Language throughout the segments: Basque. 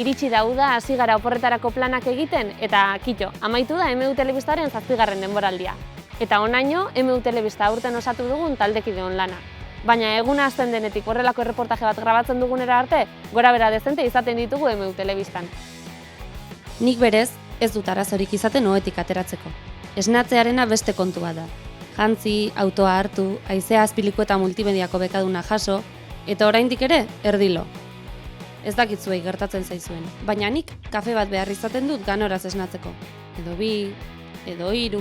iritsi da uda, hasi gara oporretarako planak egiten, eta kito, amaitu da MU Telebistaren 7. denboraldia. Eta honaino, MU Telebista aurten osatu dugun taldekideon lana. Baina eguna hasten denetik horrelako erreportaje bat grabatzen dugunera arte, gora bera dezente izaten ditugu MU Telebistan. Nik berez, ez dut arazorik izaten ohetik ateratzeko. Esnatzearena beste kontua da. Jantzi, autoa hartu, haizea azpiliko eta multimediako bekaduna jaso, eta oraindik ere, erdilo. Ez dakitzuei gertatzen zaizuen, baina nik kafe bat behar izaten dut ganoraz esnatzeko. Edo 2, edo 3,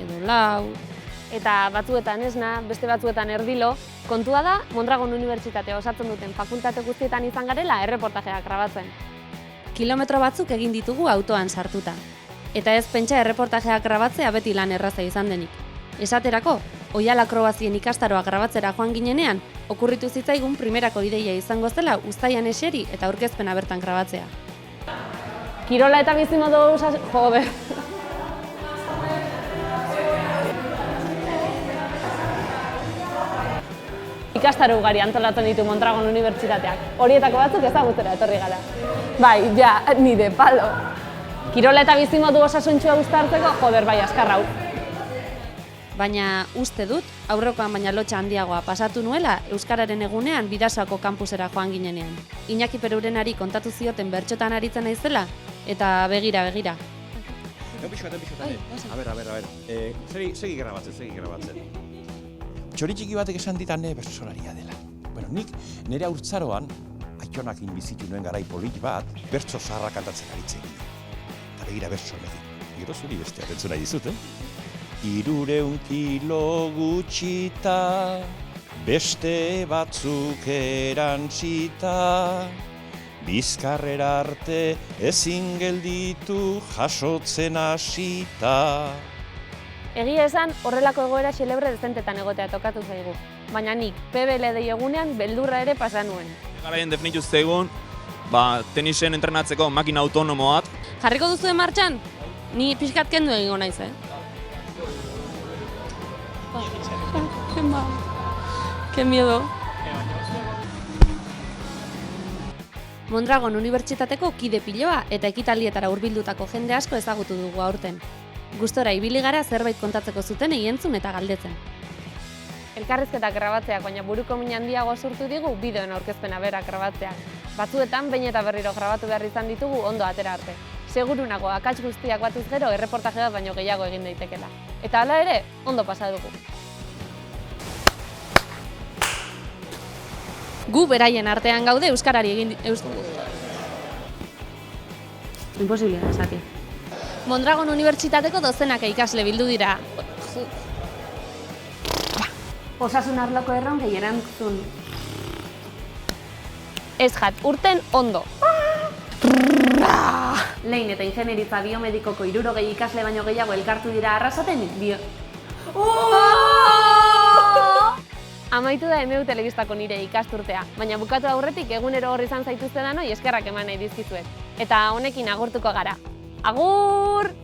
edo 4... Eta batzuetan esna, beste batzuetan erdilo, kontua da Mondragon Unibertsitatea osatzen duten fakultate guztietan izan garela erreportajeak grabatzen. Kilometro batzuk egin ditugu autoan sartuta. Eta ez pentsa erreportajeak grabatzea beti lan erraza izan denik. Esaterako, Oial akrobazien ikastaroa grabatzera joan ginenean, okurritu zitzaigun primerako ideia izango zela uztaian eseri eta aurkezpena bertan grabatzea. Kirola eta bizimodu jode. Ikastaro ugari antolatzen ditu Mondragon Unibertsitateak. Horietako batzuk ezagutzera etorri gara. Bai, ja, ni de palo. Kirola eta bizimodu osasuntsua uztartzeko, joder, bai, azkar hau. Baina uste dut, aurrekoan baina lotxa handiagoa pasatu nuela Euskararen egunean Bidasoako kampusera joan ginenean. Iñaki Perurenari kontatu zioten bertxotan aritzen naizela, eta begira. A ber. Segi grabatzen. Txoritxiki batek esan ditane bertsolaria dela. Bueno, nik nire haurtzaroan, aitonakin bizitu nuen garai polit bat, bertso zaharra kantatzen aritzen ginen. Eta begira bertso honekin. Gero zuri bestea bertso nahi dizut, 300 kilo gutxita, beste batzuk erantzita, bizkarrera arte ezin gelditu jasotzen hasita. Egia esan, horrelako egoera xelebre dezentetan egotea tokatu zaigu. Baina nik PBL egunean beldurra ere pasa nuen. Garaien definitu zaigun, tenisen entrenatzeko makina autonomo bat. Jarriko duzu martxan? Ni pixkat kendu egingo naiz, Qué miedo. Mondragon Unibertsitateko kide piloa eta ekitaldietara hurbildutako jende asko ezagutu dugu aurten. Gustora ibili gara zerbait kontatzeko zuten entzun eta galdetzen. Elkarrizketak grabatzeak, baina buruko min handiago sortu digu bideoen aurkezpena berak grabatzeak. Batzuetan behin eta berriro grabatu behar izan ditugu ondo atera arte. Seguru nago, akats guztiak batuz gero erreportaje bat baino gehiago egin daitekela. Eta hala ere, ondo pasa dugu. Gu beraien artean gaude euskarari egin... Imposible, esati. Mondragon Unibertsitateko dozenaka ikasle bildu dira. Osasun arloko erronkei erantzun. Ez jat, urten ondo. Lehen eta ingenieritza biomedikoko 60 ikasle baino gehiago elkartu dira arrasaten Amaitu da MU Telebistako nire ikasturtea, baina bukatu aurretik egunero hor izan zaituzte danoi eskerrak eman nahi dizkizuet. Eta honekin agurtuko gara. Agur!